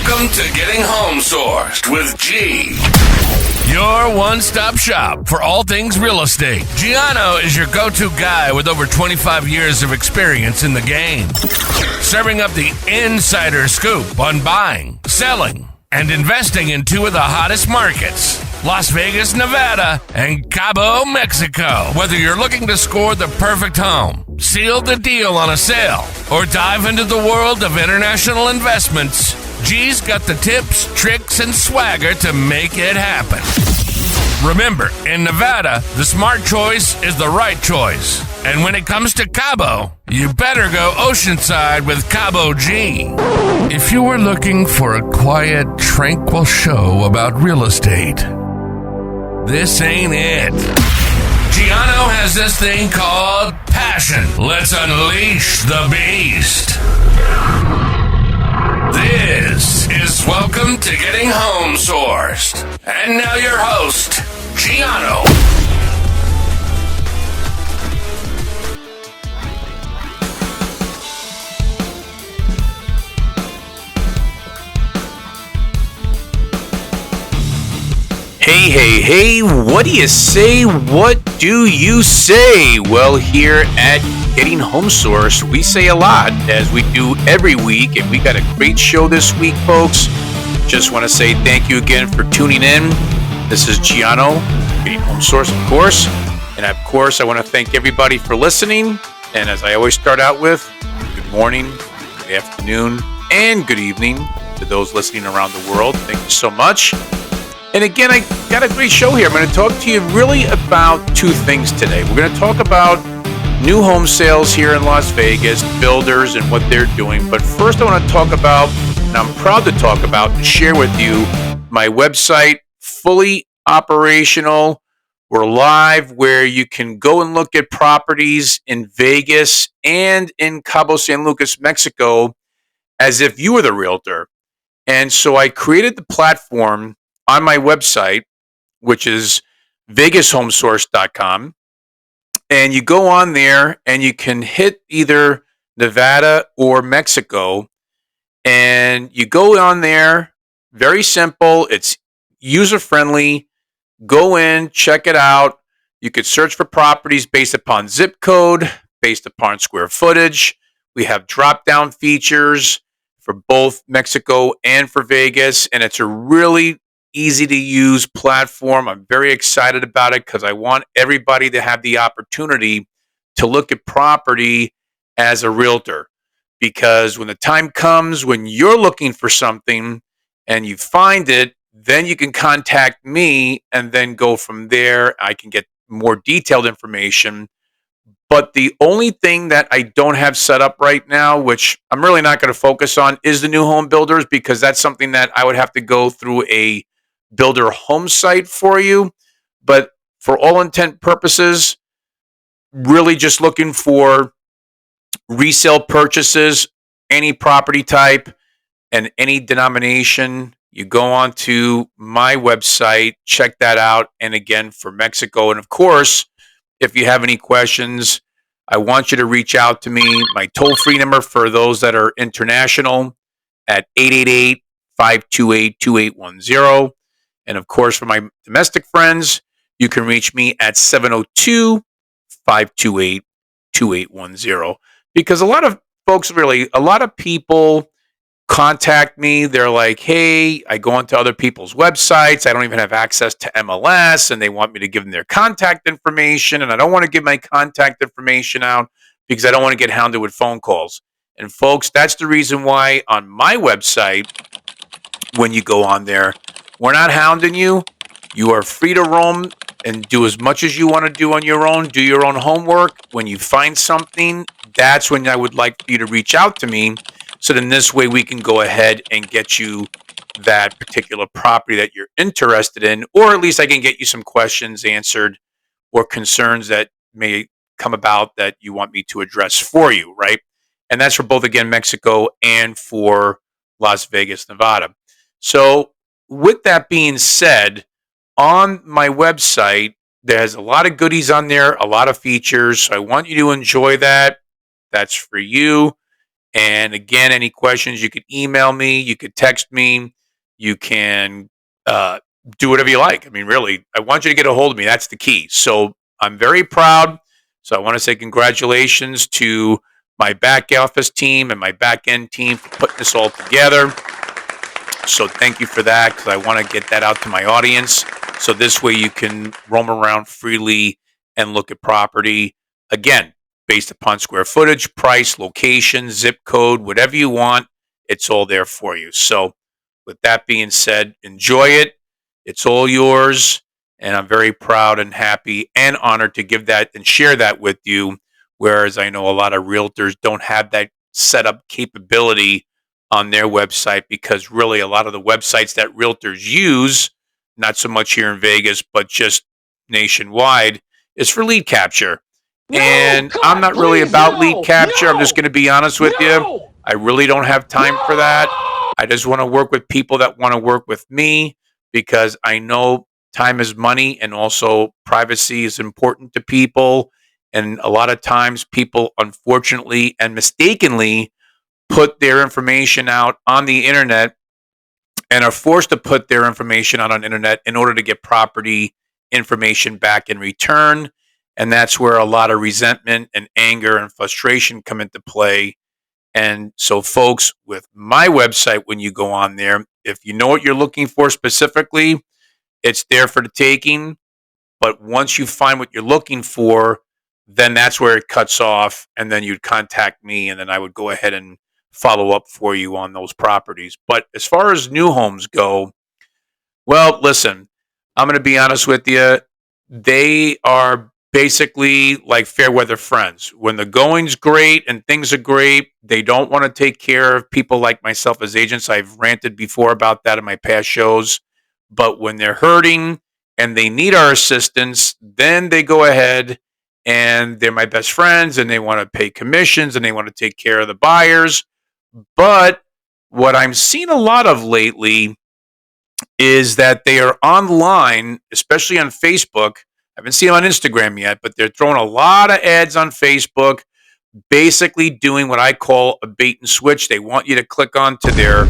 Welcome to Getting Home Sourced with G. Your one-stop shop for all things real estate. Gianno is your go-to guy with over 25 years of experience in the game, serving up the insider scoop on buying, selling, and investing in two of the hottest markets, Las Vegas, Nevada, and Cabo, Mexico. Whether you're looking to score the perfect home, seal the deal on a sale, or dive into the world of international investments, G's got the tips, tricks, and swagger to make it happen. Remember, in Nevada, the smart choice is the right choice. And when it comes to Cabo, you better go oceanside with Cabo G. If you were looking for a quiet, tranquil show about real estate, this ain't it. Gianno has this thing called passion. Let's unleash the beast. This is Welcome to Getting Home Sourced. And now your host, Gianno. Hey, what do you say? What do you say? Well, here at Getting Home Sourced, we say a lot, as we do every week, and we got a great show this week, folks. Just want to say thank you again for tuning in. This is Gianno, Getting Home Sourced, of course. And of course, I want to thank everybody for listening. And as I always start out with, good morning, good afternoon, and good evening to those listening around the world. Thank you so much. And again, I got a great show here. I'm going to talk to you really about two things today. We're going to talk about new home sales here in Las Vegas, builders and what they're doing. But first I want to talk about, and I'm proud to talk about and share with you, my website, fully operational. We're live, where you can go and look at properties in Vegas and in Cabo San Lucas, Mexico, as if you were the realtor. And so I created the platform on my website, which is vegashomesource.com. And you go on there and you can hit either Nevada or Mexico. And you go on there, very simple. It's user-friendly. Go in, check it out. You could search for properties based upon zip code, based upon square footage. We have drop-down features for both Mexico and for Vegas. And it's a really easy to use platform. I'm very excited about it because I want everybody to have the opportunity to look at property as a realtor. Because when the time comes when you're looking for something and you find it, then you can contact me and then go from there. I can get more detailed information. But the only thing that I don't have set up right now, which I'm really not going to focus on, is the new home builders, because that's something that I would have to go through a builder home site for you. But for all intent purposes, really just looking for resale purchases, any property type and any denomination. You go on to my website, check that out. And again, for Mexico. And of course, if you have any questions, I want you to reach out to me. My toll-free number for those that are international at 888-528-2810. And of course, for my domestic friends, you can reach me at 702-528-2810. Because a lot of folks, really, a lot of people contact me. They're like, hey, I go onto other people's websites. I don't even have access to MLS, and they want me to give them their contact information. And I don't want to give my contact information out because I don't want to get hounded with phone calls. And folks, that's the reason why on my website, when you go on there, we're not hounding you. You are free to roam and do as much as you want to do on your own. Do your own homework. When you find something, that's when I would like for you to reach out to me. So then this way we can go ahead and get you that particular property that you're interested in, or at least I can get you some questions answered or concerns that may come about that you want me to address for you, right? And that's for both, again, Mexico and for Las Vegas, Nevada. So with that being said, on my website, there's a lot of goodies on there, a lot of features. So I want you to enjoy that. That's for you. And again, any questions, you could email me, you could text me, you can uh, do whatever you like. I mean, really, I want you to get a hold of me. That's the key. So I'm very proud. So I want to say congratulations to my back office team and my back end team for putting this all together. So thank you for that, because I want to get that out to my audience. So this way you can roam around freely and look at property. Again, based upon square footage, price, location, zip code, whatever you want, it's all there for you. So with that being said, enjoy it. It's all yours. And I'm very proud and happy and honored to give that and share that with you. Whereas I know a lot of realtors don't have that setup capability on their website, because really a lot of the websites that realtors use, not so much here in Vegas, but just nationwide, is for lead capture. No, And God, I'm not really please, about lead capture. no, I'm just going to be honest with you. no, I really don't have time for that. no. I just want to work with people that want to work with me, because I know time is money, and also privacy is important to people. And a lot of times people, unfortunately and mistakenly, put their information out on the internet and are forced to put their information out on the internet in order to get property information back in return. And that's where a lot of resentment and anger and frustration come into play. And so, folks, with my website, when you go on there, if you know what you're looking for specifically, it's there for the taking. But once you find what you're looking for, then that's where it cuts off. And then you'd contact me, and then I would go ahead and follow up for you on those properties. But as far as new homes go, well, listen, I'm going to be honest with you. They are basically like fair weather friends. When the going's great and things are great, they don't want to take care of people like myself as agents. I've ranted before about that in my past shows. But when they're hurting and they need our assistance, then they go ahead and they're my best friends, and they want to pay commissions, and they want to take care of the buyers. But what I'm seeing a lot of lately is that they are online, especially on Facebook. I haven't seen them on Instagram yet, but they're throwing a lot of ads on Facebook, basically doing what I call a bait and switch. They want you to click on to their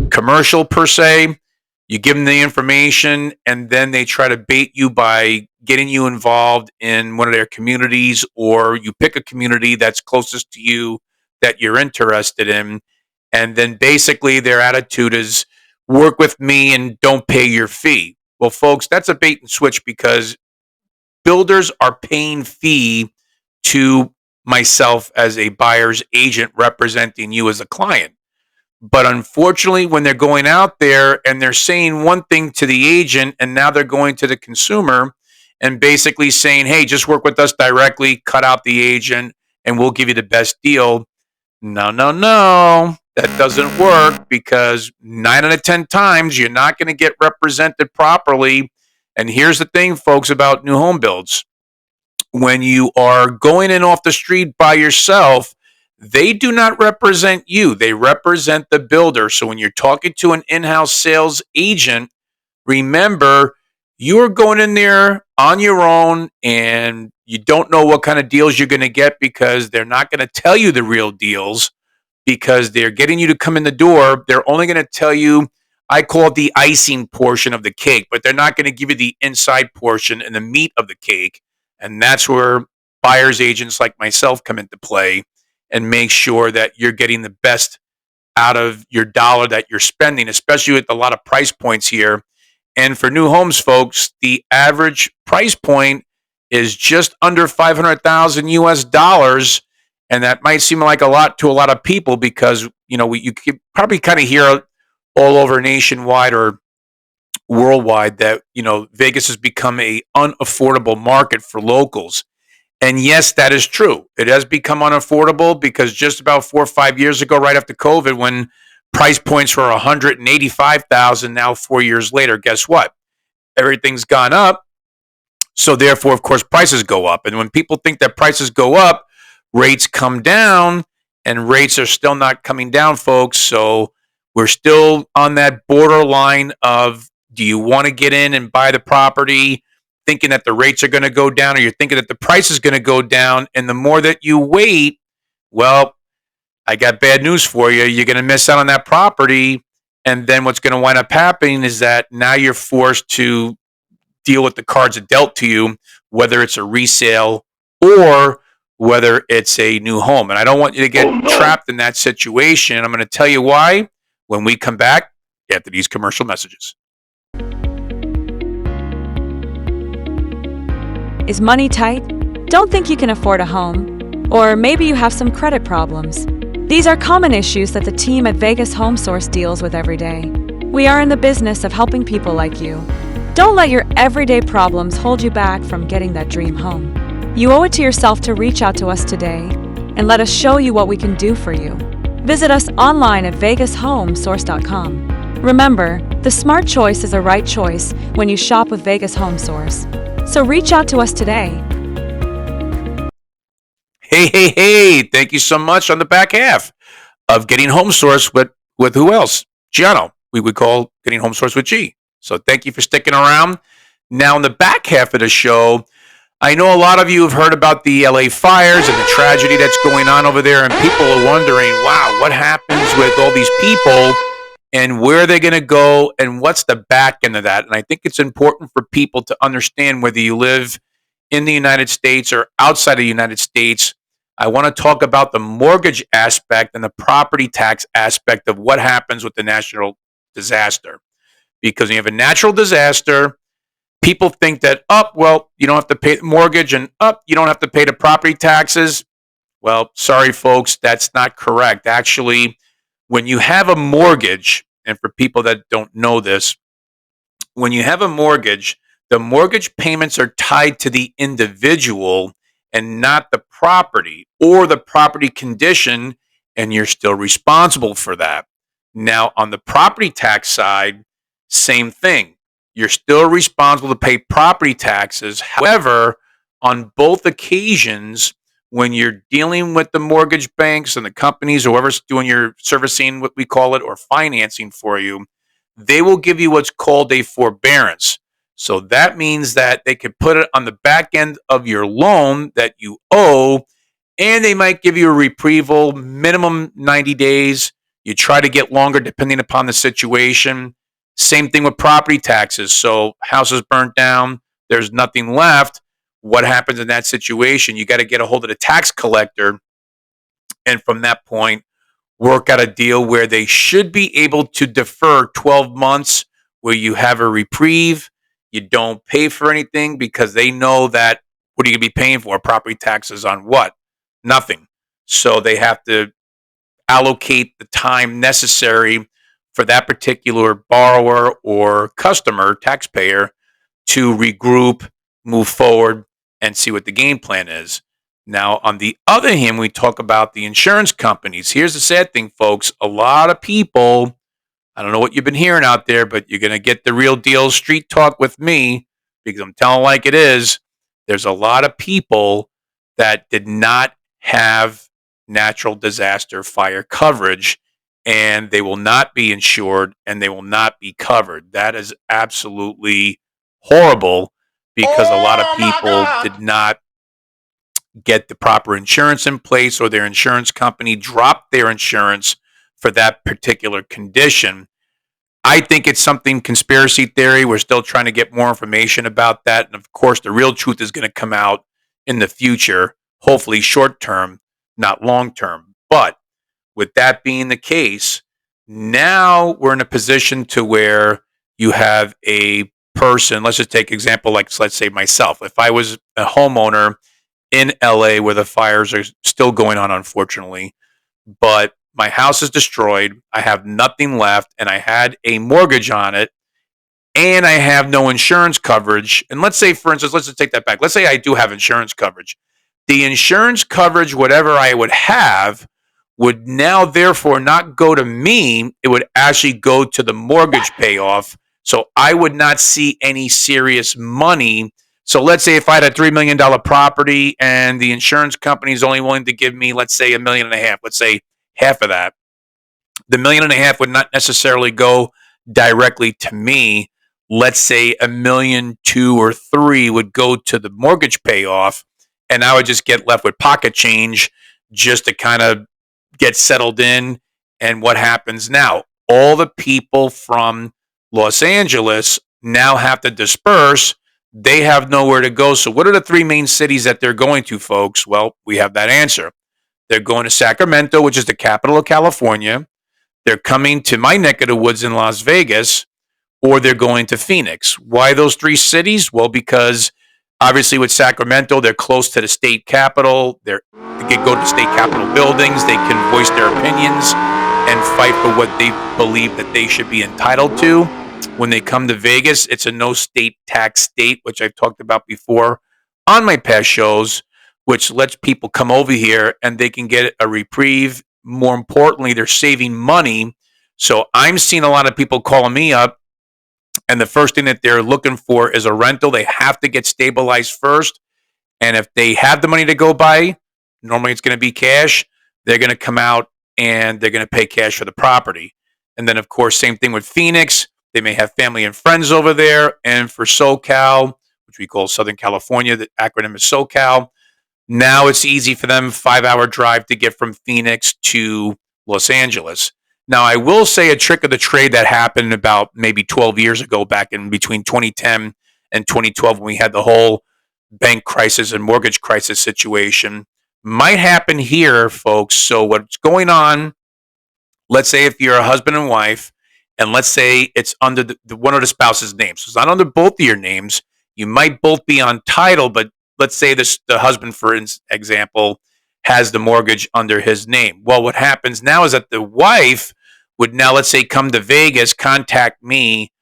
commercial per se. You give them the information, and then they try to bait you by getting you involved in one of their communities, or you pick a community that's closest to you that you're interested in. And then basically their attitude is, work with me and don't pay your fee. Well, folks, that's a bait and switch, because builders are paying fee to myself as a buyer's agent representing you as a client. But unfortunately, when they're going out there and they're saying one thing to the agent, and now they're going to the consumer and basically saying, hey, just work with us directly, cut out the agent, and we'll give you the best deal. No, no, no. That doesn't work, because 9 out of 10 times you're not going to get represented properly. And here's the thing, folks, about new home builds. When you are going in off the street by yourself, they do not represent you. They represent the builder. So when you're talking to an in-house sales agent, remember, you're going in there on your own, and you don't know what kind of deals you're going to get, because they're not going to tell you the real deals, because they're getting you to come in the door. They're only going to tell you, I call it the icing portion of the cake, but they're not going to give you the inside portion and the meat of the cake. And that's where buyer's agents like myself come into play and make sure that you're getting the best out of your dollar that you're spending, especially with a lot of price points here. And for new homes, folks, the average price point is just under 500,000 US dollars. And that might seem like a lot to a lot of people, because, you could probably kind of hear all over nationwide or worldwide that, Vegas has become a unaffordable market for locals. And yes, that is true. It has become unaffordable, because just about 4 or 5 years ago, right after COVID, when price points were 185,000, now 4 years later, guess what? Everything's gone up. So therefore, of course, prices go up. And when people think that prices go up, rates come down, and rates are still not coming down, folks. So we're still on that borderline of, do you want to get in and buy the property thinking that the rates are going to go down, or you're thinking that the price is going to go down? And the more that you wait, well, I got bad news for you. You're going to miss out on that property. And then what's going to wind up happening is that now you're forced to deal with the cards that dealt to you, whether it's a resale or whether it's a new home. And I don't want you to get trapped in that situation. I'm going to tell you why when we come back after these commercial messages. Is money tight? Don't think you can afford a home? Or maybe you have some credit problems. These are common issues that the team at Vegas Home Source deals with every day. We are in the business of helping people like you. Don't let your everyday problems hold you back from getting that dream home. You owe it to yourself to reach out to us today and let us show you what we can do for you. Visit us online at vegashomesource.com. Remember, the smart choice is the right choice when you shop with Vegas Home Source. So reach out to us today. Hey, thank you so much on the back half of Getting Home Source with who else? Gianno. We would call Getting Home Source with G. So thank you for sticking around. Now, in the back half of the show, I know a lot of you have heard about the LA fires and the tragedy that's going on over there, and people are wondering, wow, what happens with all these people and where are they going to go and what's the back end of that? And I think it's important for people to understand whether you live in the United States or outside of the United States. I want to talk about the mortgage aspect and the property tax aspect of what happens with the natural disaster. Because when you have a natural disaster, people think that, you don't have to pay the mortgage and you don't have to pay the property taxes. Well, sorry, folks, that's not correct. Actually, when you have a mortgage, and for people that don't know this, when you have a mortgage, the mortgage payments are tied to the individual and not the property or the property condition, and you're still responsible for that. Now, on the property tax side, same thing. You're still responsible to pay property taxes. However, on both occasions, when you're dealing with the mortgage banks and the companies, or whoever's doing your servicing, what we call it, or financing for you, they will give you what's called a forbearance. So that means that they can put it on the back end of your loan that you owe, and they might give you a reprieval, minimum 90 days. You try to get longer depending upon the situation. Same thing with property taxes. So house is burnt down, there's nothing left. What happens in that situation? You got to get a hold of the tax collector, and from that point, work out a deal where they should be able to defer 12 months where you have a reprieve. You don't pay for anything because they know that what are you going to be paying for? Property taxes on what? Nothing. So they have to allocate the time necessary for that particular borrower or customer, taxpayer, to regroup, move forward, and see what the game plan is. Now, on the other hand, we talk about the insurance companies. Here's the sad thing, folks. A lot of people, I don't know what you've been hearing out there, but you're going to get the real deal street talk with me because I'm telling like it is. There's a lot of people that did not have natural disaster fire coverage, and they will not be insured and they will not be covered. That is absolutely horrible because a lot of people did not get the proper insurance in place, or their insurance company dropped their insurance for that particular condition. I think it's something conspiracy theory. We're still trying to get more information about that. And of course, the real truth is going to come out in the future, hopefully short term, not long term. But with that being the case, now we're in a position to where you have a person, let's just take example, like let's say myself. If I was a homeowner in LA where the fires are still going on, unfortunately, but my house is destroyed, I have nothing left, and I had a mortgage on it, and I have no insurance coverage. And let's say, for instance, let's just take that back. Let's say I do have insurance coverage. The insurance coverage, whatever I would have, would now therefore not go to me. It would actually go to the mortgage payoff. So I would not see any serious money. So let's say if I had a $3 million property and the insurance company is only willing to give me, let's say, $1.5 million, let's say half of that, the $1.5 million would not necessarily go directly to me. Let's say $1.2 million or $3 million would go to the mortgage payoff, and I would just get left with pocket change just to kind of get settled in. And what happens now? All the people from Los Angeles now have to disperse. They have nowhere to go. So, what are the three main cities that they're going to, folks? Well, we have that answer. They're going to Sacramento, which is the capital of California. They're coming to my neck of the woods in Las Vegas, or they're going to Phoenix. Why those three cities? Well, because obviously with Sacramento, they're close to the state capitol. They can go to state capitol buildings. They can voice their opinions and fight for what they believe that they should be entitled to. When they come to Vegas, it's a no state tax state, which I've talked about before on my past shows, which lets people come over here and they can get a reprieve. More importantly, they're saving money. So I'm seeing a lot of people calling me up, and the first thing that they're looking for is a rental. They have to get stabilized first. And if they have the money to go buy, normally it's going to be cash. They're going to come out and they're going to pay cash for the property. And then, of course, same thing with Phoenix. They may have family and friends over there. And for SoCal, which we call Southern California, the acronym is SoCal. Now it's easy for them, 5-hour drive to get from Phoenix to Los Angeles. Now, I will say a trick of the trade that happened about maybe 12 years ago, back in between 2010 and 2012, when we had the whole bank crisis and mortgage crisis situation, might happen here, folks. So what's going on, let's say if you're a husband and wife, and let's say it's under the one of the spouse's names. So it's not under both of your names. You might both be on title, but let's say the husband, for example, has the mortgage under his name. Well, what happens now is that the wife would now, let's say, come to Vegas, contact me,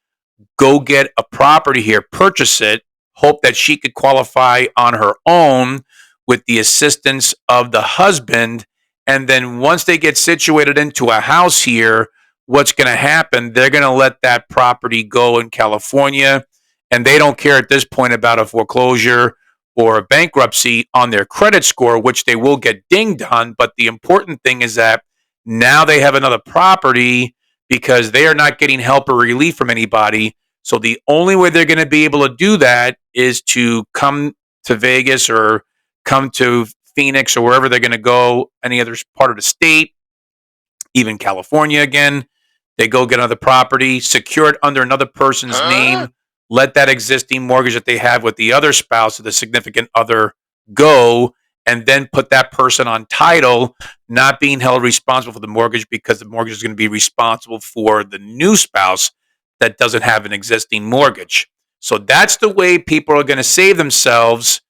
go get a property here, purchase it, hope that she could qualify on her own with the assistance of the husband. And then once they get situated into a house here, what's going to happen? They're going to let that property go in California, and they don't care at this point about a foreclosure or a bankruptcy on their credit score, which they will get dinged on. But the important thing is that now they have another property because they are not getting help or relief from anybody. So the only way they're going to be able to do that is to come to Vegas or come to Phoenix or wherever they're going to go, any other part of the state, even California again. They go get another property, secure it under another person's name, let that existing mortgage that they have with the other spouse or the significant other go, and then put that person on title, not being held responsible for the mortgage, because the mortgage is going to be responsible for the new spouse that doesn't have an existing mortgage. So that's the way people are going to save themselves.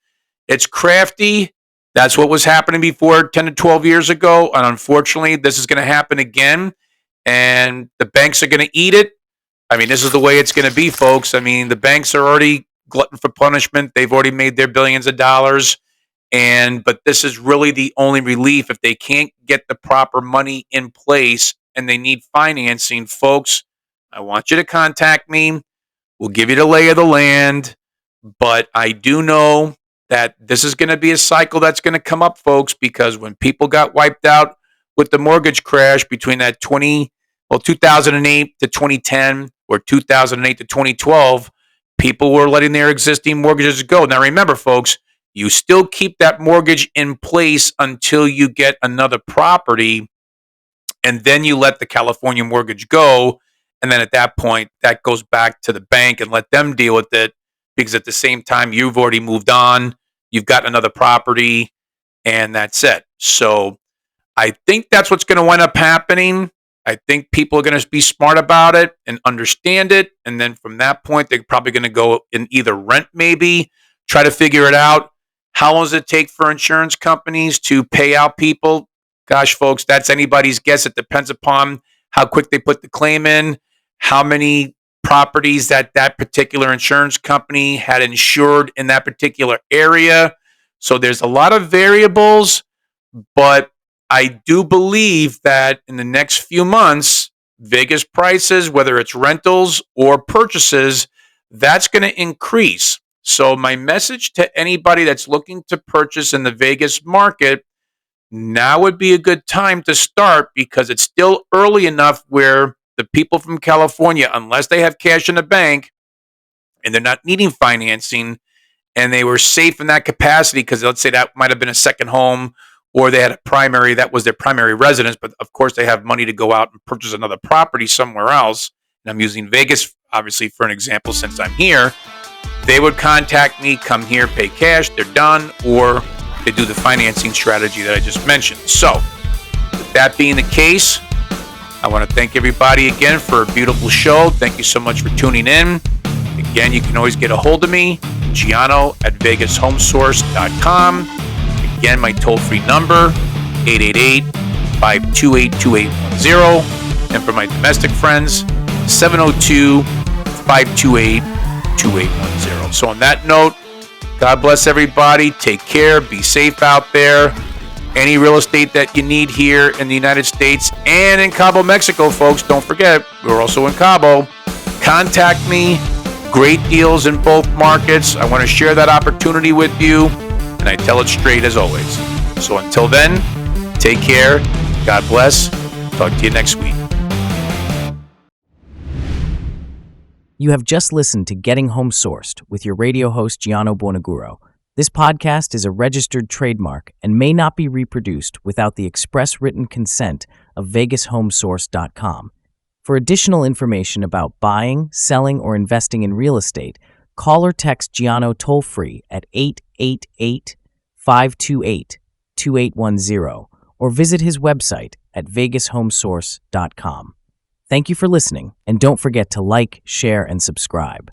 It's crafty. That's what was happening before 10 to 12 years ago. And unfortunately, this is going to happen again. And the banks are going to eat it. I mean, this is the way it's going to be, folks. I mean, the banks are already glutton for punishment. They've already made their billions of dollars. But this is really the only relief. If they can't get the proper money in place and they need financing, folks, I want you to contact me. We'll give you the lay of the land. But I do know that this is going to be a cycle that's going to come up, folks, because when people got wiped out with the mortgage crash between that 2008 to 2010 or 2008 to 2012, people were letting their existing mortgages go. Now, remember, folks, you still keep that mortgage in place until you get another property, and then you let the California mortgage go. And then at that point, that goes back to the bank and let them deal with it, because at the same time, you've already moved on, you've got another property, and that's it. So I think that's what's going to wind up happening. I think people are going to be smart about it and understand it. And then from that point, they're probably going to go in either rent, maybe, try to figure it out. How long does it take for insurance companies to pay out people? Gosh, folks, that's anybody's guess. It depends upon how quick they put the claim in, how many properties that particular insurance company had insured in that particular area. So there's a lot of variables, but I do believe that in the next few months, Vegas prices, whether it's rentals or purchases, that's going to increase. So my message to anybody that's looking to purchase in the Vegas market, now would be a good time to start, because it's still early enough where the people from California, unless they have cash in the bank and they're not needing financing, and they were safe in that capacity, because let's say that might have been a second home or they had a primary, that was their primary residence, but of course they have money to go out and purchase another property somewhere else. And I'm using Vegas, obviously, for an example, since I'm here. They would contact me, come here, pay cash, they're done, or they do the financing strategy that I just mentioned. So, with that being the case, I want to thank everybody again for a beautiful show. Thank you so much for tuning in. Again, you can always get a hold of me, Gianno at VegasHomeSource.com. Again, my toll-free number, 888-528-2810. And for my domestic friends, 702-528-2810. So on that note, God bless everybody. Take care. Be safe out there. Any real estate that you need here in the United States and in Cabo, Mexico, folks, don't forget, we're also in Cabo. Contact me. Great deals in both markets. I want to share that opportunity with you, and I tell it straight as always. So until then, take care. God bless. Talk to you next week. You have just listened to Getting Home Sourced with your radio host, Gianno Buonaguro. This podcast is a registered trademark and may not be reproduced without the express written consent of VegasHomeSource.com. For additional information about buying, selling, or investing in real estate, call or text Gianno toll-free at 888-528-2810 or visit his website at VegasHomeSource.com. Thank you for listening, and don't forget to like, share, and subscribe.